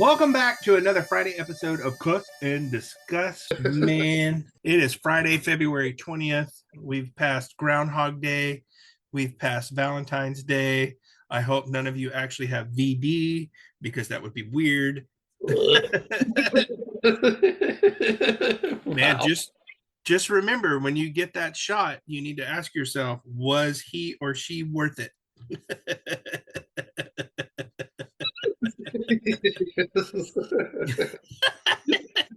Welcome back to another Friday episode of Cuss Discuss. Man, it is Friday, February 20th. We've passed Groundhog Day. We've passed Valentine's Day. I hope none of you actually have VD because that would be weird. Man, Wow. just remember when you get that shot, you need to ask yourself, was he or she worth it?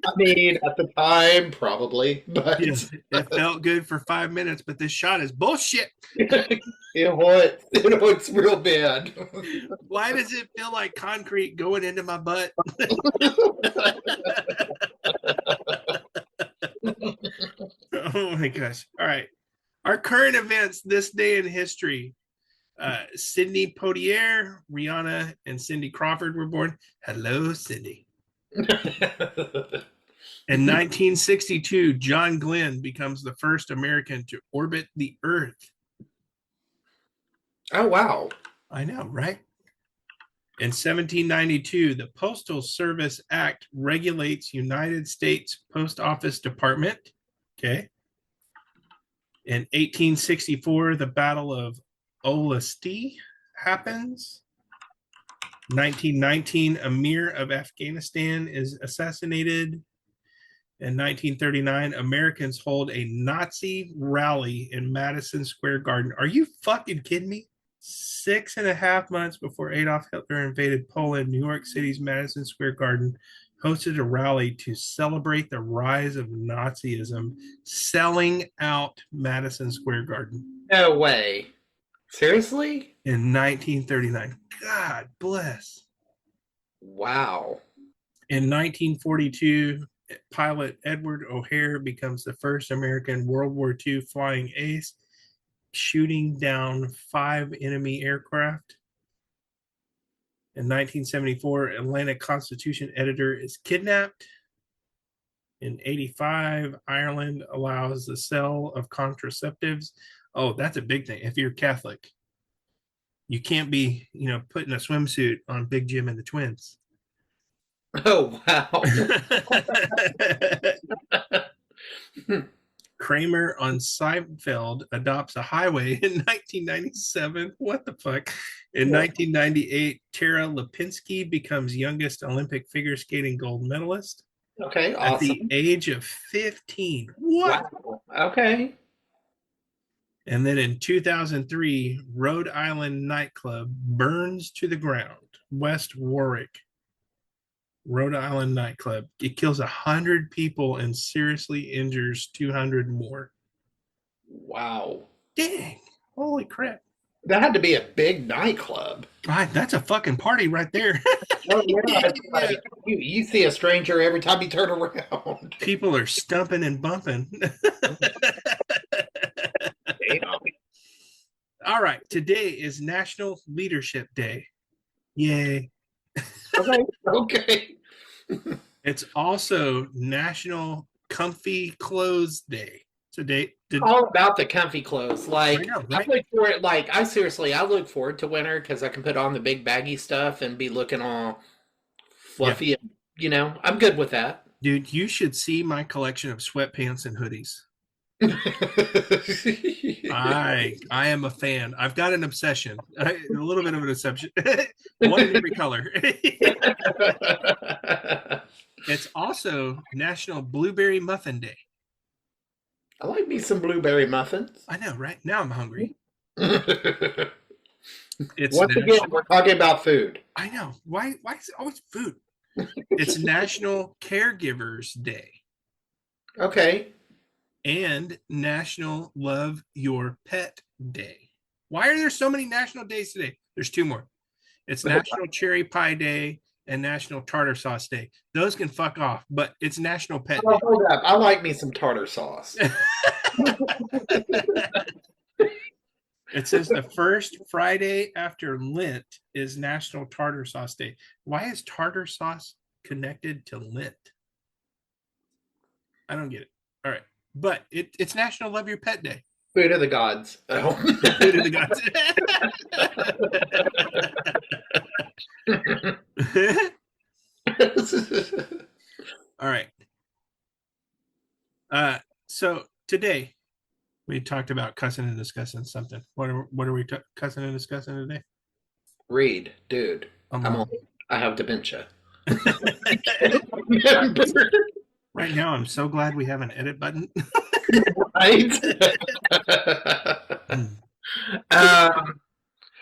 I mean, at the time, probably, but Yes, it felt good for 5 minutes, but this shot is bullshit. it's real bad. Why does it feel like concrete going into my butt? Oh my gosh. All right. Our current events this day in history. Sidney Poitier, Rihanna, and Cindy Crawford were born. Hello, Cindy. In 1962, John Glenn becomes the first American to orbit the Earth. Oh, wow. I know, right? In 1792, the Postal Service Act regulates United States Post Office Department. Okay. In 1864, the Battle of Olustee happens. 1919, Emir of Afghanistan is assassinated. In 1939, Americans hold a Nazi rally in Madison Square Garden. Are you fucking kidding me? 6.5 months before Adolf Hitler invaded Poland, New York City's Madison Square Garden hosted a rally to celebrate the rise of Nazism, selling out Madison Square Garden. No way. Seriously? In 1939. God bless. Wow. In 1942, pilot Edward O'Hare becomes the first American World War II flying ace, shooting down 5 enemy aircraft. In 1974, Atlanta Constitution editor is kidnapped. In 85, Ireland allows the sale of contraceptives. Oh, that's a big thing. If you're Catholic, you can't be, putting a swimsuit on Big Jim and the Twins. Oh, wow. Kramer on Seinfeld adopts a highway in 1997. What the fuck? In 1998, Tara Lipinski becomes youngest Olympic figure skating gold medalist. Okay, At the awesome. age of 15. What? Wow. Okay. And then in 2003, Rhode Island nightclub burns to the ground. West Warwick, Rhode Island nightclub. It kills 100 people and seriously injures 200 more. Wow. Dang. Holy crap. That had to be a big nightclub. God, that's a fucking party right there. Oh, yeah. Like, you see a stranger every time you turn around. People are stumping and bumping. All right. Today is National Leadership Day. Yay. Okay. It's also National Comfy Clothes Day. Today, all about the comfy clothes. Like, I know, right? I look for it. Like, I look forward to winter because I can put on the big baggy stuff and be looking all fluffy. Yeah. And, I'm good with that. Dude, you should see my collection of sweatpants and hoodies. I am a fan. I've got an obsession, a little bit of an obsession. One in every color. It's also National Blueberry Muffin Day. I like me some blueberry muffins. I know, right? Now I'm hungry. It's Once again, we're talking about food. I know. Why is it always food? It's National Caregivers Day. Okay. And National Love Your Pet Day. Why are there so many national days today? There's 2 more. It's National Cherry Pie Day and National Tartar Sauce Day. Those can fuck off, but it's National Pet Day. Hold up. I like me some tartar sauce. It says the first Friday after Lent is National Tartar Sauce Day. Why is tartar sauce connected to Lent? I don't get it. All right. But it's National Love Your Pet Day. Food of the gods. Oh. Food of the gods. All right. So today we talked about cussing and discussing something. What are we cussing and discussing today? Read, dude. I'm Um, old. I have dementia. Remember, right now, I'm so glad we have an edit button. right? um,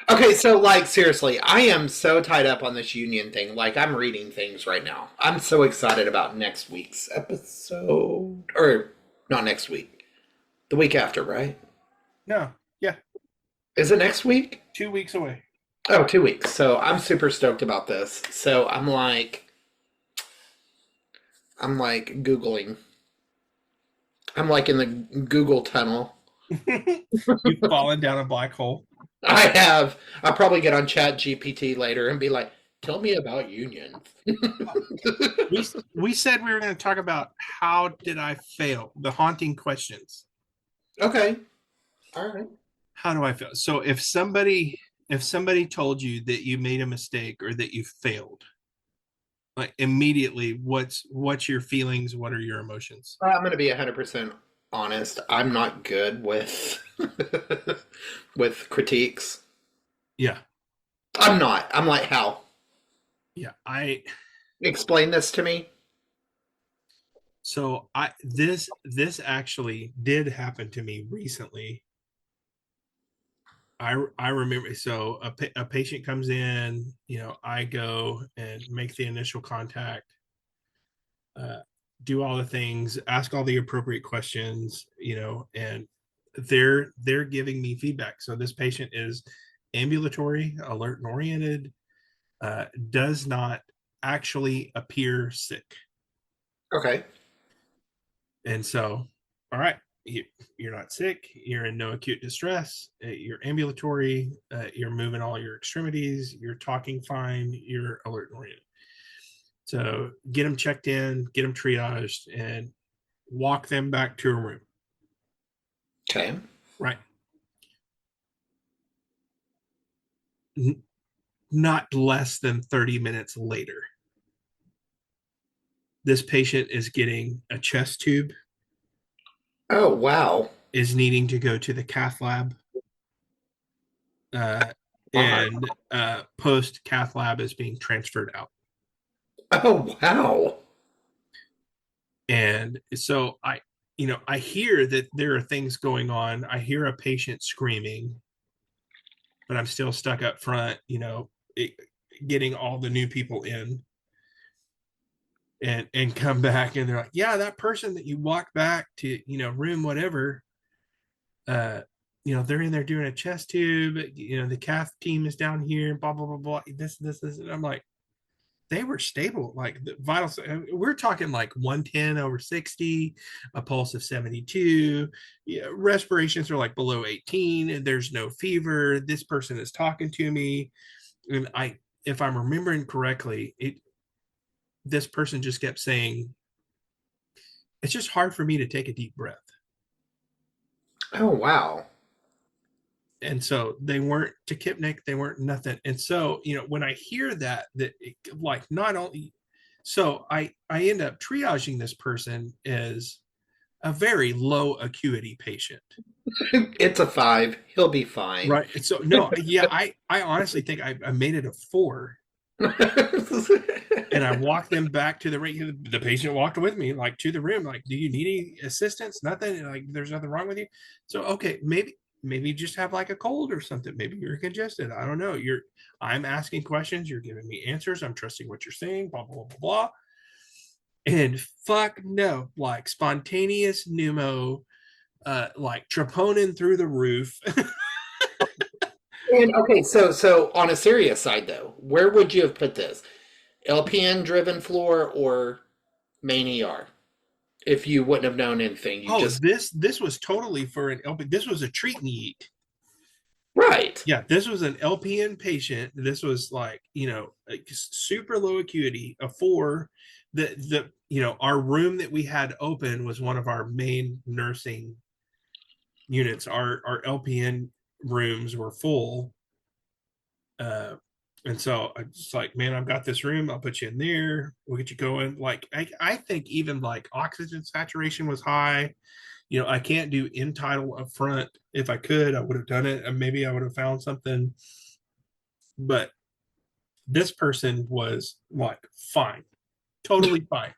okay, so like seriously, I am so tied up on this union thing. Like I'm reading things right now. I'm so excited about next week's episode, or not next week, the week after, right? No, yeah, Is it next week? 2 weeks away. Oh, 2 weeks. So I'm super stoked about this. So I'm like Googling. I'm like in the Google tunnel. You've fallen down a black hole. I have. I'll probably get on Chat GPT later and be like, tell me about unions. We said we were going to talk about how did I fail? The haunting questions. Okay. All right. How do I fail? So if somebody told you that you made a mistake or that you failed, like immediately, what's your feelings? What are your emotions? I'm going to be 100% honest. I'm not good with with critiques. Yeah, I'm not. I'm like, how? yeah. I Explain this to me. so I this actually did happen to me recently. I remember. So a patient comes in, I go and make the initial contact, uh, do all the things, ask all the appropriate questions, and they're giving me feedback. So this patient is ambulatory, alert and oriented, does not actually appear sick. Okay. And so, all right, you're not sick, you're in no acute distress, you're ambulatory, you're moving all your extremities, you're talking fine, you're alert and oriented. So get them checked in, get them triaged, and walk them back to a room. Okay. Right. Not less than 30 minutes later, this patient is getting a chest tube, Oh, wow. is needing to go to the cath lab, uh, My. and post cath lab is being transferred out. Oh, wow. And so I hear that there are things going on. I hear a patient screaming, but I'm still stuck up front, getting all the new people in, and come back, and they're like, yeah, that person that you walked back to, room whatever, uh they're in there doing a chest tube, the cath team is down here, blah blah blah blah, this, and I'm like, they were stable, like the vitals, we're talking like 110 over 60, a pulse of 72, yeah, respirations are like below 18, and there's no fever, this person is talking to me, and if I'm remembering correctly, this person just kept saying, it's just hard for me to take a deep breath. Oh, wow. And so they weren't tachypnic, they weren't nothing. And so, when I hear that like, not only, so I end up triaging this person as a very low acuity patient. It's a 5. He'll be fine. Right. And so no, yeah, I honestly think I made it a 4. And I walked them back to the patient walked with me, like, to the room, like, do you need any assistance? Nothing. Like, there's nothing wrong with you. So, okay, maybe you just have like a cold or something. Maybe you're congested. I don't know. I'm asking questions. You're giving me answers. I'm trusting what you're saying, blah, blah, blah, blah. And fuck no, like spontaneous pneumo, like troponin through the roof. And okay, so on a serious side though, where would you have put this? LPN driven floor or main ER? If you wouldn't have known anything, you Oh, just this was totally for an LP. This was a treat and eat. right. Yeah, this was an LPN patient. This was like, like super low acuity, a 4. Our room that we had open was one of our main nursing units. Our LPN rooms were full. And so I just like, man, I've got this room. I'll put you in there. We'll get you going. Like, I think even like oxygen saturation was high. I can't do in title up front. If I could, I would have done it. And maybe I would have found something. But this person was like fine, totally fine.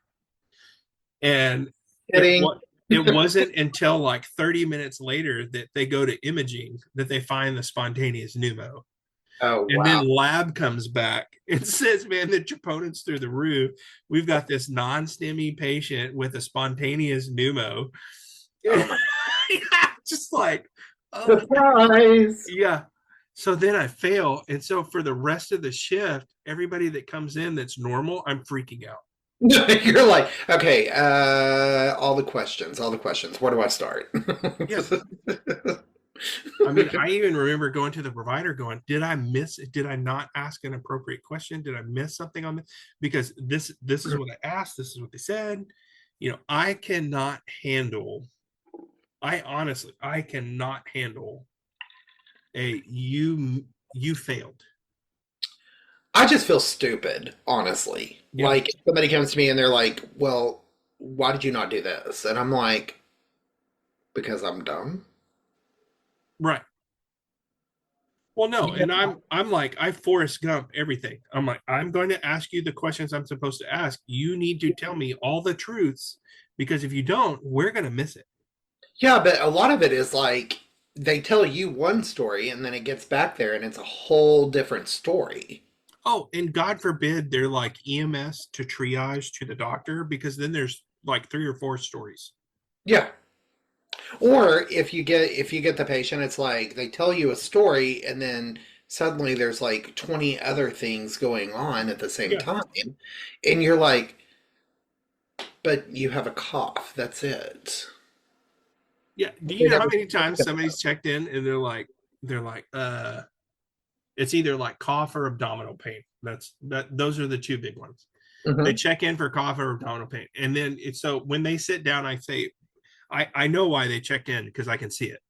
And Kidding. it wasn't until like 30 minutes later that they go to imaging that they find the spontaneous pneumo. Oh And wow. then lab comes back and says, man, the troponins through the roof. We've got this non-STEMI patient with a spontaneous pneumo. Oh my Just like, oh, surprise. yeah. So then I fail. And so for the rest of the shift, everybody that comes in that's normal, I'm freaking out. You're like, okay, all the questions, all the questions. Where do I start? Yeah. I mean, I even remember going to the provider going, did I not ask an appropriate question? Did I miss something on this? Because this is what I asked, this is what they said. I cannot handle, I cannot handle a you failed. I just feel stupid, honestly. Yeah. Like, somebody comes to me and they're like, well, why did you not do this? And I'm like, because I'm dumb. Right. Well, no, and I'm like I Forrest Gump everything. I'm like I'm going to ask you the questions I'm supposed to ask. You need to tell me all the truths because if you don't, we're going to miss it. Yeah, but a lot of it is like they tell you one story and then it gets back there and it's a whole different story. Oh, and God forbid they're like EMS to triage to the doctor because then there's like three or four stories. Yeah. Or if you get the patient, it's like they tell you a story and then suddenly there's like 20 other things going on at the same Yeah. time. And you're like, but you have a cough. That's it. Yeah. Do you know how many times somebody's checked in and they're like, it's either like cough or abdominal pain. Those are the two big ones. They Mhm. check in for cough or abdominal pain. And then it's so when they sit down, I say, I know why they checked in because I can see it.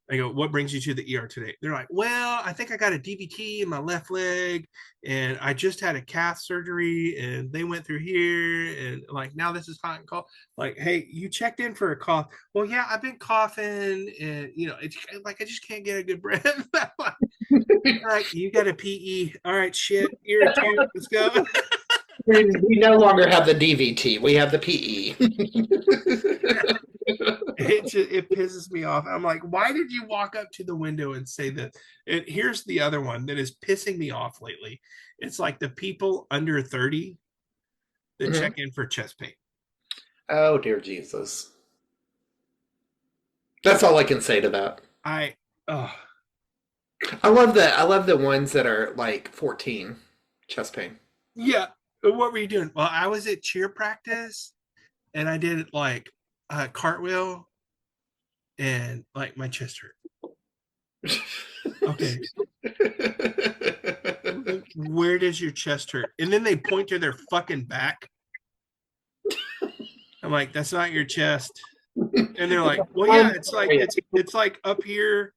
I go, what brings you to the ER today? They're like, well, I think I got a DVT in my left leg and I just had a calf surgery and they went through here and like now this is hot and cold. Like, hey, you checked in for a cough. Well, yeah, I've been coughing and it's like I just can't get a good breath. Like, you got a PE. All right, shit, you're a two. Let's go. We no longer have the DVT. We have the PE. It pisses me off. I'm like, why did you walk up to the window and say that? And here's the other one that is pissing me off lately. It's like the people under 30 that Mhm. check in for chest pain. Oh dear Jesus. That's all I can say to that. I oh I love the ones that are like 14 chest pain. yeah. What were you doing? Well, I was at cheer practice and I did like a cartwheel and like my chest hurt. Okay, where does your chest hurt? And then they point to their fucking back. I'm like, that's not your chest. And they're like, well, yeah, I'm it's like sorry. it's like up here,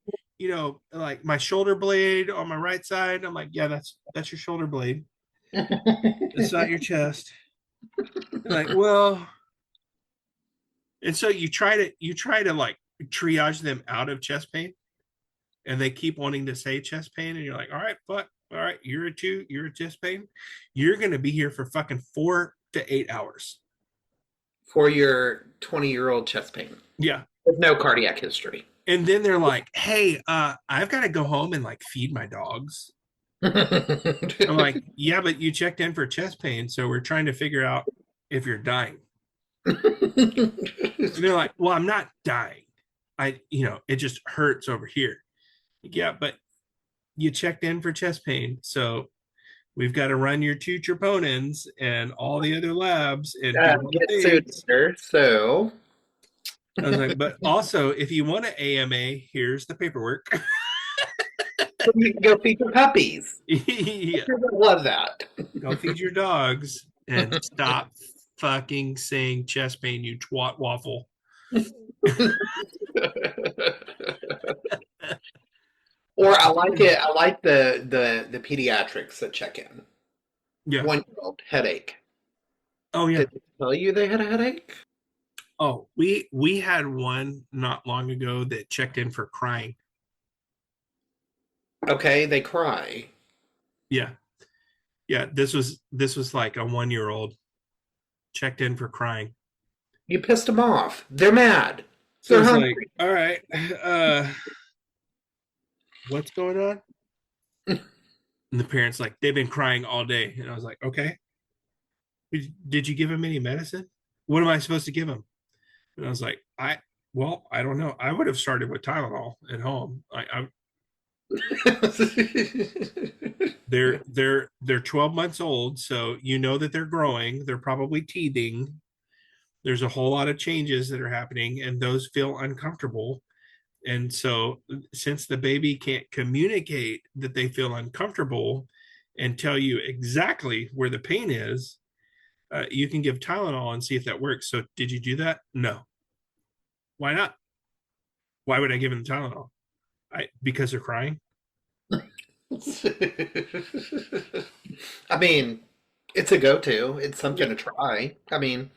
like my shoulder blade on my right side. I'm like, yeah, that's your shoulder blade. It's not your chest. They're like, well, and so you try to like triage them out of chest pain, and they keep wanting to say chest pain, and you're like, all right, fuck, all right, you're a two, you're a chest pain. You're gonna be here for fucking 4 to 8 hours. For your 20-year-old chest pain Yeah. with no cardiac history. And then they're like, hey, I've got to go home and like feed my dogs. I'm like, yeah, but you checked in for chest pain, so we're trying to figure out if you're dying. And they're like, well, I'm not dying. It just hurts over here. Yeah, but you checked in for chest pain, so we've got to run your two troponins and all the other labs and do all the get sued things. later, so I was like, but also, if you want an AMA, here's the paperwork. you can go feed your puppies. Yeah. I love that. Go feed your dogs and stop fucking saying chest pain, you twat waffle. Or I like it. I like the pediatrics that check in. Yeah. 1 year old headache. Oh yeah. Did they tell you they had a headache? Oh, we had one not long ago that checked in for crying. Okay, they cry. Yeah. Yeah, this was like a 1 year old checked in for crying. You pissed them off. They're mad. So They're it's like, hungry. all right, uh, what's going on? And the parents like, they've been crying all day. And I was like, okay. Did you give him any medicine? What am I supposed to give him? And I was like, I don't know. I would have started with Tylenol at home. They're 12 months old, so you know that they're growing. They're probably teething. There's a whole lot of changes that are happening, and those feel uncomfortable. And so, since the baby can't communicate that they feel uncomfortable and tell you exactly where the pain is, you can give Tylenol and see if that works. So, did you do that? No. Why not? Why would I give them Tylenol? Because they're crying. I mean, it's a go-to. It's something to try. I mean,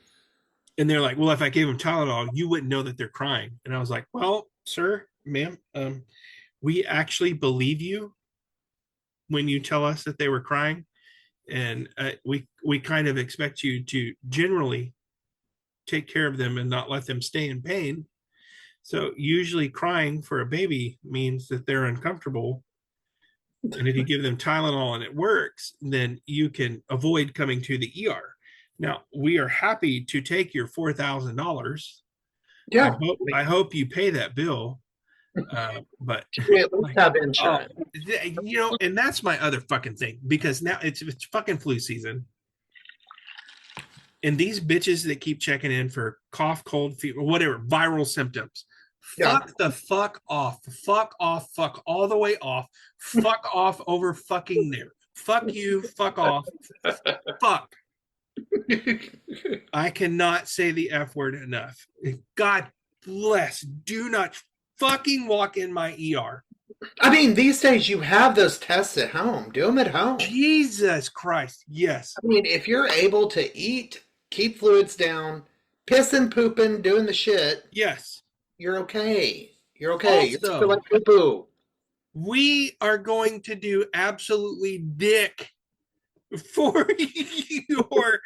And they're like, well, if I gave them Tylenol, you wouldn't know that they're crying. And I was like, well, sir, ma'am, we actually believe you when you tell us that they were crying, and we kind of expect you to generally take care of them and not let them stay in pain. So usually crying for a baby means that they're uncomfortable. And if you give them Tylenol and it works, then you can avoid coming to the ER. Now, we are happy to take your $4,000. I yeah, hope I hope you pay that bill. But we at least like, have oh, insurance. and that's my other fucking thing, because now it's fucking flu season, and these bitches that keep checking in for cough, cold, fever, whatever viral symptoms. Yeah. Fuck the fuck off. Fuck off. Fuck all the way off. Fuck off over fucking there. Fuck you. Fuck off. Fuck. I cannot say the F word enough. God bless. Do not fucking walk in my ER. I mean, these days you have those tests at home. Do them at home. Jesus Christ. Yes. I mean, if you're able to eat, keep fluids down, pissing, pooping, doing the shit, Yes. you're okay. You're okay. You're still Also, like poo poo. we are going to do absolutely dick for your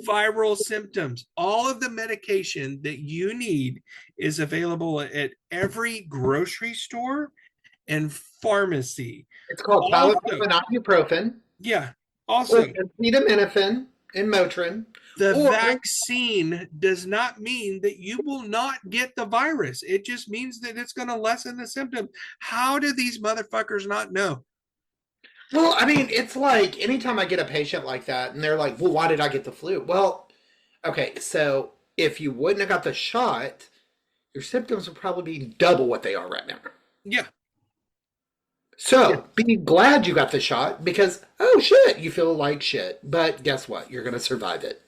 viral symptoms. All of the medication that you need is available at every grocery store and pharmacy. It's called Also, Tylenol and ibuprofen, yeah. or Also, acetaminophen and Motrin, the or vaccine does not mean that you will not get the virus. It just means that it's going to lessen the symptoms. How do these motherfuckers not know? well, I mean, it's like anytime I get a patient like that and they're like, well, why did I get the flu? Well, okay, so if you wouldn't have got the shot, your symptoms would probably be double what they are right now. Yeah. Yeah. So be glad you got the shot because, oh shit, you feel like shit. But guess what? You're going to survive it.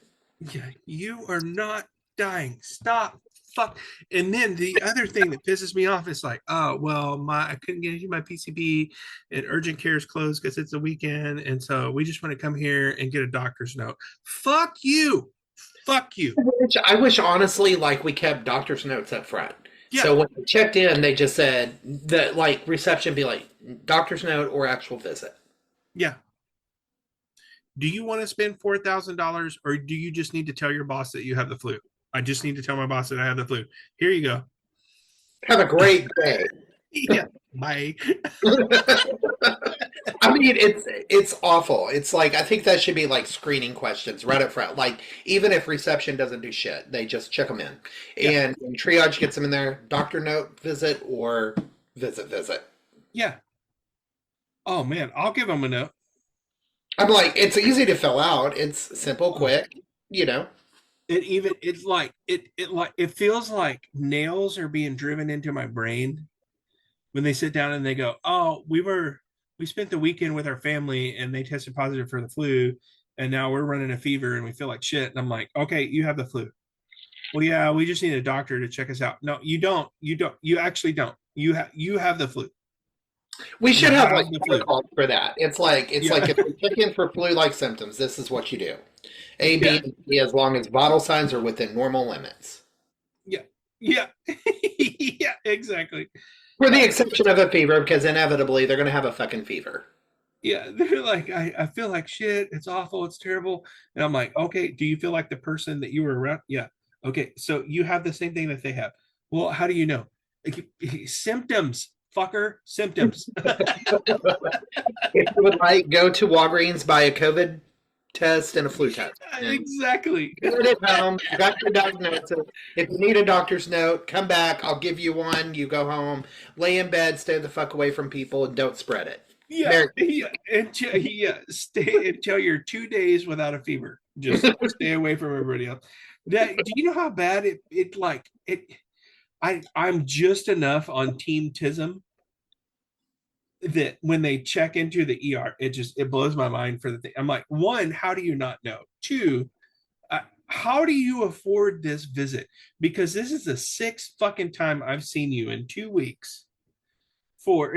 Yeah. You are not dying. Stop. Fuck. And then the other thing that pisses me off is like, oh well, I couldn't get into my PCP and urgent care is closed because it's a weekend, and so we just want to come here and get a doctor's note. Fuck you. Fuck you. Which I wish, honestly, like we kept doctor's notes up front. Yeah. So when we checked in, they just said that, like, reception be like doctor's note or actual visit. Yeah. Do you want to spend $4,000, or do you just need to tell your boss that you have the flu? I just need to tell my boss that I have the flu. Here you go. Have a great day. Yeah. Bye. I mean, it's awful. It's like I think that should be like screening questions right up front. Like even if reception doesn't do shit, they just check them in, Yeah. and when triage gets them in there, doctor note visit or visit. Yeah. Oh man, I'll give them a note. I'm like, it's easy to fill out. It's simple, quick. You know. It feels like nails are being driven into my brain when they sit down and they go, "Oh, we spent the weekend with our family and they tested positive for the flu, and now we're running a fever and we feel like shit." And I'm like, "Okay, you have the flu." Well, yeah, we just need a doctor to check us out. No, you don't. You don't. You actually don't. You have the flu. We You should have have like the flu. protocols for that. It's Yeah. like if you check in for flu-like symptoms, this is what you do. A, Yeah. B, and C, as long as vital signs are within normal limits. Yeah. Yeah. Yeah. Exactly. For Uh, the exception of a fever, because inevitably they're going to have a fucking fever. yeah. They're like, I feel like shit. It's awful. It's terrible. And I'm like, okay, do you feel like the person that you were around? Yeah. Okay. So you have the same thing that they have. Well, how do you know? Like, symptoms, fucker, symptoms. If you would like, go to Walgreens, buy a COVID test and a flu test. And Exactly. do it at home. You got your diagnosis. If you need a doctor's note, come back. I'll give you one. You go home, lay in bed, stay the fuck away from people, and don't spread it. Yeah, Merry yeah, stay until you're 2 days without a fever. Just stay away from everybody else. That, do you know how bad it like it? I'm just enough on Team Tism that when they check into the ER, it blows my mind for the thing. I'm like, one, how do you not know? Two, how do you afford this visit? Because this is the sixth fucking time I've seen you in 2 weeks for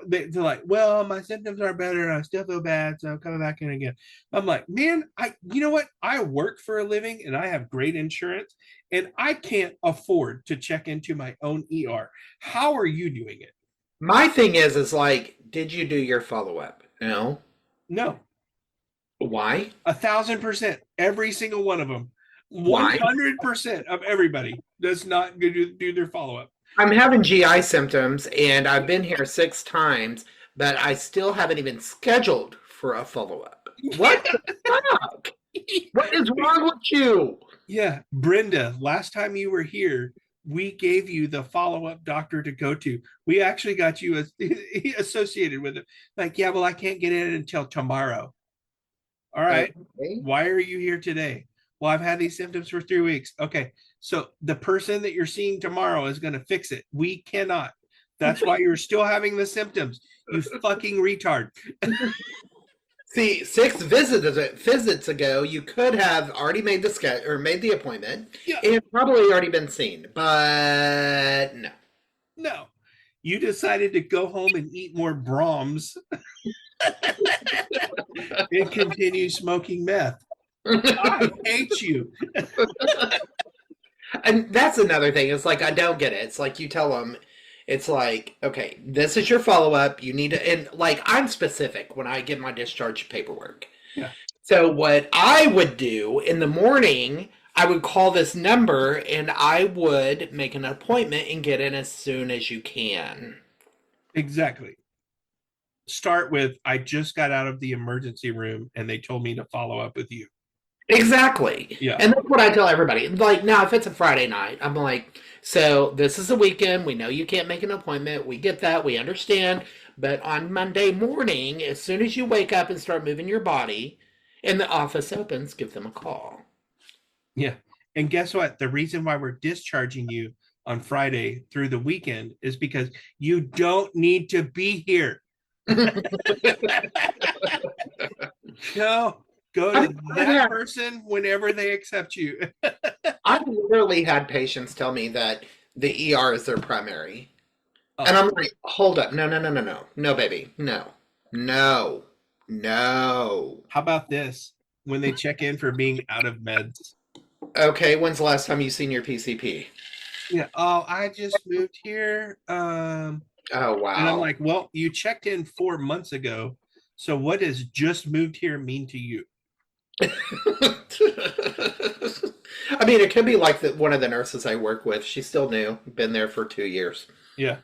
they're like, well, my symptoms are better and I still feel bad, so I'm coming back in again. I'm like, man, you know what, I work for a living and I have great insurance and I can't afford to check into my own ER. How are you doing it? My thing is like, did you do your follow up? No. No. Why? 1,000%, every single one of them. Why? 100% of everybody does not do their follow-up. I'm having GI symptoms and I've been here 6 times, but I still haven't even scheduled for a follow up. What the fuck? What is wrong with you? Yeah, Brenda, last time you were here, we gave you the follow-up doctor to go to. We actually got you associated with it. Like, yeah, well, I can't get in until tomorrow. All right. Okay. Why are you here today? Well, I've had these symptoms for 3 weeks. Okay. So the person that you're seeing tomorrow is going to fix it. We cannot. That's why you're still having the symptoms. You fucking retard. See, 6 visits ago, you could have already made the sketch or made the appointment Yeah. and probably already been seen, but no. No. You decided to go home and eat more Brahms and continue smoking meth. I hate you. And that's another thing. It's like, I don't get it. It's like you tell them, it's like, okay, this is your follow up. You need to, and like, I'm specific when I get my discharge paperwork. Yeah. So, what I would do in the morning, I would call this number and I would make an appointment and get in as soon as you can. Exactly. Start with, I just got out of the emergency room and they told me to follow up with you. Exactly. Yeah. And that's what I tell everybody. Like, now, if it's a Friday night, I'm like, so this is a weekend. We know you can't make an appointment. We get that. We understand. But on Monday morning, as soon as you wake up and start moving your body and the office opens, give them a call. Yeah. And guess what? The reason why we're discharging you on Friday through the weekend is because you don't need to be here. No, go to that person whenever they accept you. I've literally had patients tell me that the ER is their primary. Oh. And I'm like, hold up. No, no, no, no, no. No, baby. No. No. No. How about this? When they check in for being out of meds. Okay, when's the last time you seen your PCP? Yeah. Oh, I just moved here. Oh, wow. And I'm like, well, you checked in 4 months ago. So what does just moved here mean to you? I mean, it could be like one of the nurses I work with. She's still new. Been there for 2 years. Yeah.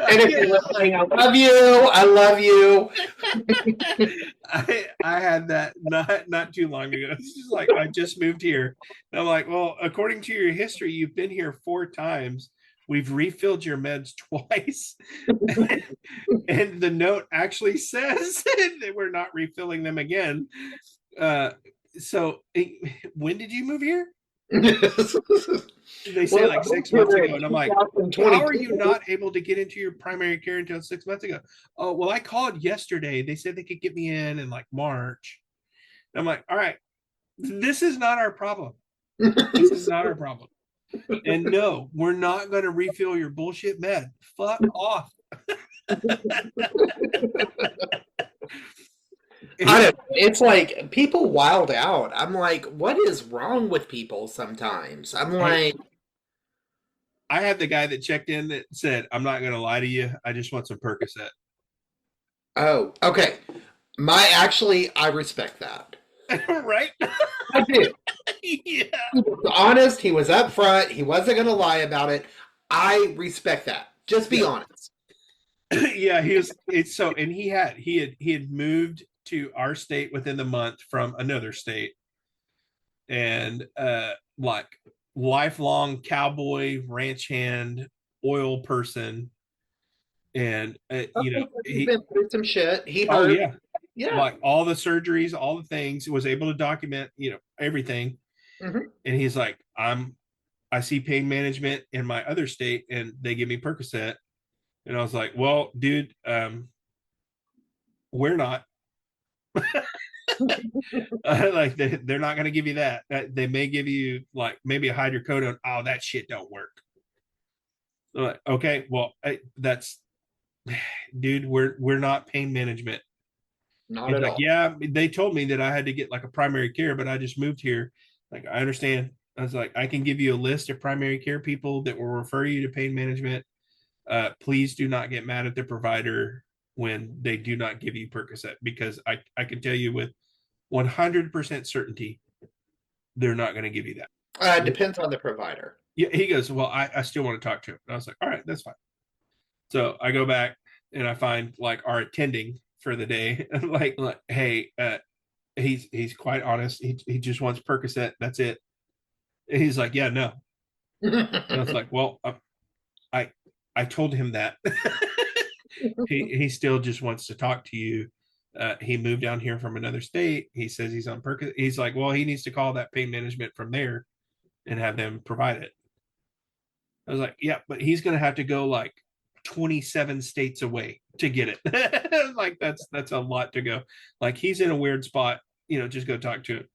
And if you're listening, I love you. I love you. I had that not too long ago. It's just like, I just moved here. And I'm like, well, according to your history, you've been here 4 times. We've refilled your meds twice. And the note actually says that we're not refilling them again. So when did you move here? They say like 6 months ago, and I'm like, how are you not able to get into your primary care until 6 months ago? Oh, well, I called yesterday. They said they could get me in like March. And I'm like, all right, this is not our problem. This is not our problem. And no, we're not going to refill your bullshit med. Fuck off. I don't. It's like people wild out. I'm like, what is wrong with people? Sometimes I'm Hey, like, I had the guy that checked in that said, "I'm not going to lie to you. I just want some Percocet." oh, okay. I respect that. Right? I do. Yeah. He was honest. He was upfront. He wasn't going to lie about it. I respect that. Just be Yeah. honest. Yeah, it's so, and he had moved to our state within the month from another state, and like lifelong cowboy, ranch hand, oil person, and Okay, so he's he been through some shit. He oh heard. yeah, Yeah. like all the surgeries, all the things, was able to document, everything. Hmm. And he's like, I see pain management in my other state and they give me Percocet. And I was like, well, dude, we're not. Like they're not going to give you that. They may give you like maybe a hydrocodone. Oh, that shit don't work. Like, okay, well, that's dude, we're not pain management. Not He's at like, all. yeah, they told me that I had to get like a primary care, but I just moved here. Like, I understand. I was like, I can give you a list of primary care people that will refer you to pain management. Please do not get mad at the provider when they do not give you Percocet, because I can tell you with 100% certainty they're not going to give you that. Depends on the provider. Yeah, he goes, well, I still want to talk to him. And I was like, all right, that's fine. So I go back and I find like our attending for the day. like, hey, he's quite honest. He just wants Percocet. That's it. And he's like, yeah, no. And I was like, well, I I told him that. He still just wants to talk to you. He moved down here from another state. He says he's on Percocet. He's like, well, he needs to call that pain management from there and have them provide it. I was like, yeah, but he's going to have to go like 27 states away to get it. Like that's a lot to go. Like he's in a weird spot, just go talk to him.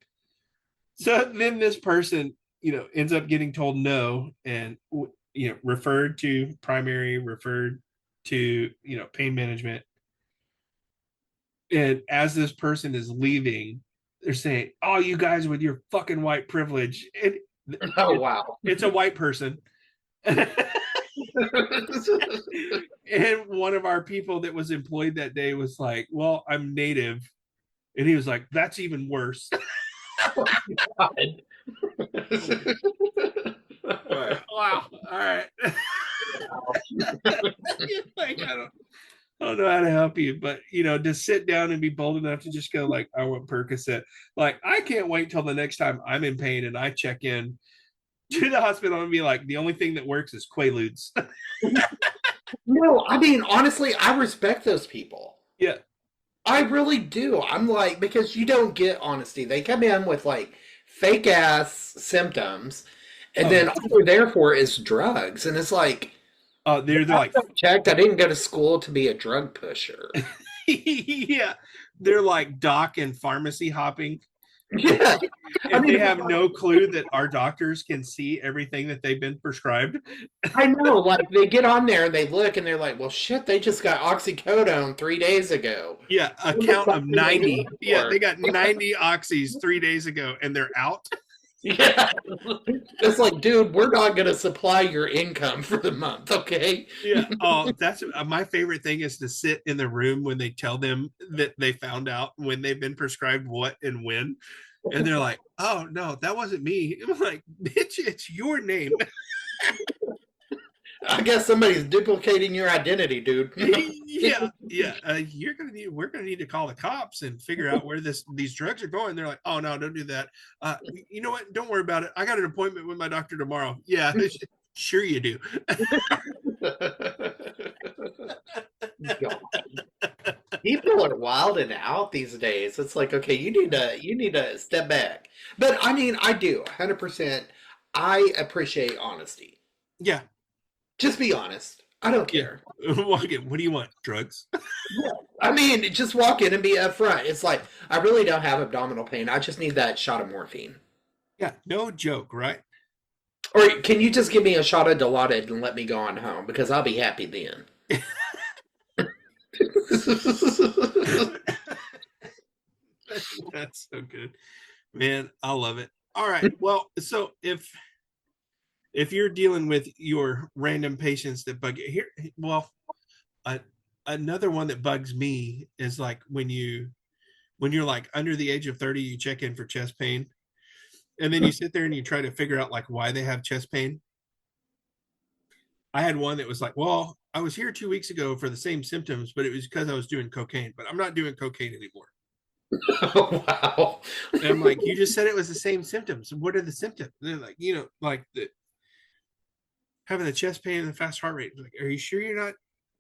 So then this person, ends up getting told no, and referred to primary, referred to, pain management. And as this person is leaving, they're saying, "Oh, you guys with your fucking white privilege." Oh wow. It's a white person. And one of our people that was employed that day was like, well, I'm native. And he was like, that's even worse. Wow. All right. Like, I don't know how to help you, but to sit down and be bold enough to just go like, I want Percocet. Like, I can't wait till the next time I'm in pain and I check in to the hospital and be like, the only thing that works is Quaaludes. No, I mean, honestly, I respect those people. Yeah. I really do. I'm like, because you don't get honesty. They come in with like fake ass symptoms, and Oh, then yeah. all they're there for is drugs. And it's like, They're like, checked. I didn't go to school to be a drug pusher. yeah, they're like doc and pharmacy hopping. Yeah. I And mean, they have no clue that our doctors can see everything that they've been prescribed. I know. Like, they get on there and they look and they're like, well, shit, they just got oxycodone 3 days ago. Yeah, a count of 90. Yeah, they got 90 oxys 3 days ago and they're out. Yeah. It's like, dude, we're not going to supply your income for the month, okay? Yeah. Oh, that's my favorite thing is to sit in the room when they tell them that they found out when they've been prescribed what and when. And they're like, oh, no, that wasn't me. I'm like, bitch, it's your name. I guess somebody's duplicating your identity, dude. Yeah, yeah. We're gonna need to call the cops and figure out where these drugs are going. They're like, oh no, don't do that. You know what? Don't worry about it. I got an appointment with my doctor tomorrow. Yeah, sure you do. God. People are wilding out these days. It's like, okay, you need to step back. But I mean, I do 100%. I appreciate honesty. Yeah, Just be honest. I don't yeah. care. Walk in. What do you want? Drugs? Yeah. I mean, just walk in and be upfront. It's like, I really don't have abdominal pain. I just need that shot of morphine. Yeah, no joke, right? Or can you just give me a shot of Dilaudid and let me go on home? Because I'll be happy then. That's so good, man. I love it. All right. Well, so if you're dealing with your random patients that bug you here, well, uh, another one that bugs me is like when you're like under the age of 30, you check in for chest pain, and then you sit there and you try to figure out like why they have chest pain. I had one that was like, well, I was here 2 weeks ago for the same symptoms, but it was because I was doing cocaine, but I'm not doing cocaine anymore. Oh, wow. And I'm like, you just said it was the same symptoms. What are the symptoms? And they're like, like having the chest pain and the fast heart rate. Like, are you sure you're not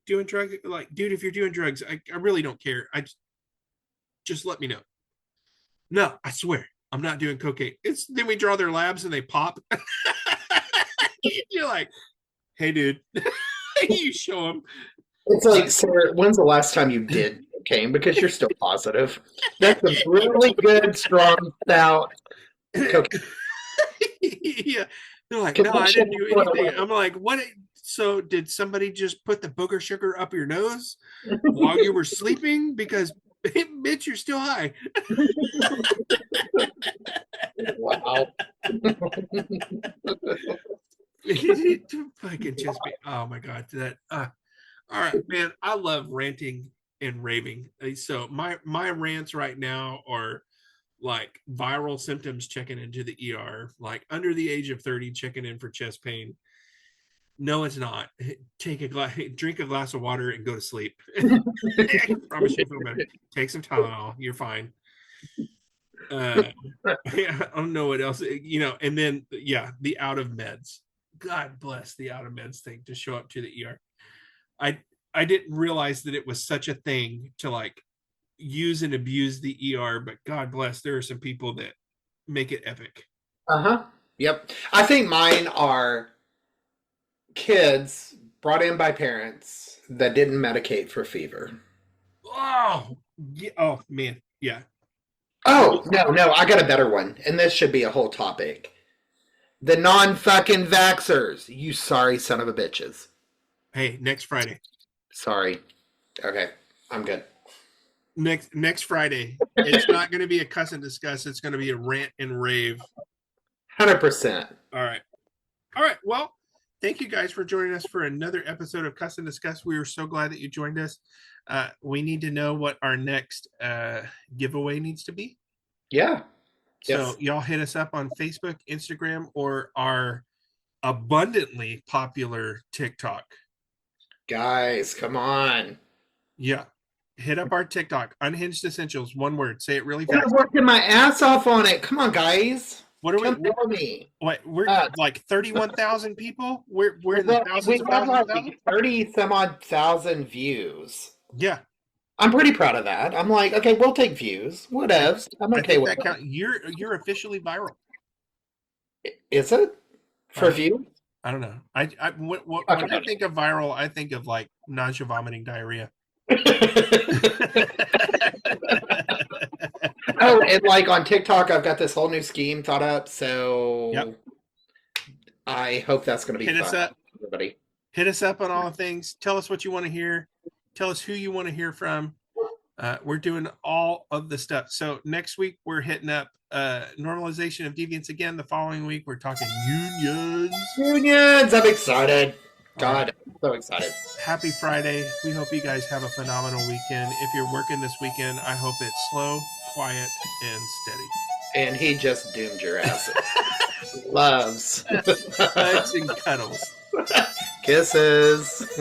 doing drugs? Like, dude, if you're doing drugs, I really don't care. Just let me know. No, I swear, I'm not doing cocaine. It's then we draw their labs and they pop. You're like, hey, dude, you show them. It's like, sir, when's the last time you did cocaine? Because you're still positive. That's a really good, strong, stout cocaine. Yeah. They're like, no, I didn't do anything. I'm like, what? So did somebody just put the booger sugar up your nose while you were sleeping? Because bitch, you're still high. Wow. Fucking just be, oh my god, that all right, man. I love ranting and raving. So my rants right now are like viral symptoms checking into the ER, like under the age of 30 checking in for chest pain. No, it's not. Take a glass, drink a glass of water, and go to sleep. I promise you feel better. Take some Tylenol. You're fine. I don't know what else, and then yeah, the out of meds. God bless the out of meds thing to show up to the ER. I didn't realize that it was such a thing to like use and abuse the ER, but God bless, there are some people that make it epic. Uh-huh. Yep. I think mine are kids brought in by parents that didn't medicate for fever. Oh, yeah, oh man, yeah. Oh, no, I got a better one. And this should be a whole topic. The non-fucking vaxxers. You sorry son of a bitches. Hey, next Friday. Sorry. Okay, I'm good. Next Friday. It's not going to be a cuss and discuss. It's going to be a rant and rave. 100%. All right. All right. Well, thank you guys for joining us for another episode of Cuss and Discuss. We are so glad that you joined us. We need to know what our next giveaway needs to be. Yeah. So y'all hit us up on Facebook, Instagram, or our abundantly popular TikTok. Guys, come on. Yeah. Hit up our TikTok, Unhinged Essentials, one word. Say it really I'm fast. working my ass off on it. Come on, guys. What are Come we? follow me. What we're like 31,000 people. We're in the thousands We of have thousands. like 30 some odd thousand views. Yeah. I'm pretty proud of that. I'm like, okay, we'll take views. Whatevs. I'm okay with that. You're officially viral. Is it? For views? I don't know. When I think of viral, I think of like nausea, vomiting, diarrhea. Oh, and like on TikTok, I've got this whole new scheme thought up. So yep. I hope that's going to be Hit fun. Us up. Everybody. Hit us up on all the things. Tell us what you want to hear. Tell us who you want to hear from. We're doing all of the stuff. So next week, we're hitting up normalization of deviance again. The following week, we're talking unions. Unions! I'm excited. God, I'm so excited. Happy Friday. We hope you guys have a phenomenal weekend. If you're working this weekend, I hope it's slow, quiet, and steady. And he just doomed your ass. Loves. Hugs and cuddles. Kisses.